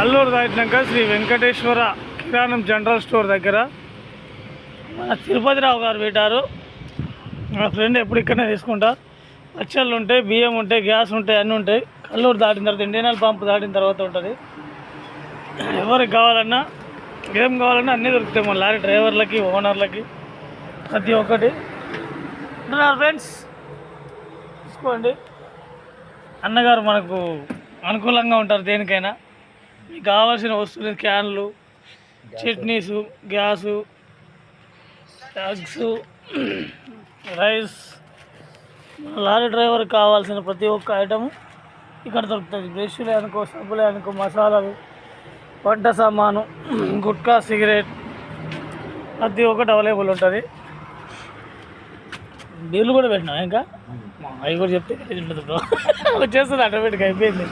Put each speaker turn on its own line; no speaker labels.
అల్లూరు దాటినాక శ్రీ వెంకటేశ్వర కిరాణం general store దగ్గర మన తిరుపతిరావు గారు పెట్టారు. మా ఫ్రెండ్ ఎప్పుడు ఇక్కడనే తీసుకుంటా. పచ్చళ్ళు ఉంటాయి, బియ్యం ఉంటాయి, గ్యాస్ ఉంటాయి, అన్నీ ఉంటాయి. అల్లూరు దాటిన తర్వాత ఇండియన్ ఆయిల్ పంప్ దాటిన తర్వాత ఉంటుంది. ఎవరికి కావాలన్నా ఏం కావాలన్నా అన్నీ దొరుకుతాయి. మన లారీ డ్రైవర్లకి, ఓనర్లకి ప్రతి ఒక్కటి. ఫ్రెండ్స్ తీసుకోండి. అన్నగారు మనకు అనుకూలంగా ఉంటారు దేనికైనా. మీకు కావాల్సిన వస్తువులు క్యాన్లు, chutneys, gas, eggs, rice, lorry డ్రైవర్కి కావాల్సిన ప్రతి ఒక్క ఐటము ఇక్కడ దొరుకుతుంది. బ్రష్లే అనుకో, సబ్బులే అనుకో, మసాలాలు, వంట సామాను, గుట్కా, సిగరెట్ ప్రతి ఒక్కటి అవైలబుల్ ఉంటుంది. బిల్లు కూడా పెట్టినా ఇంకా అవి కూడా చెప్తే చేస్తుంది ఆటోమేటిక్ అయిపోయింది.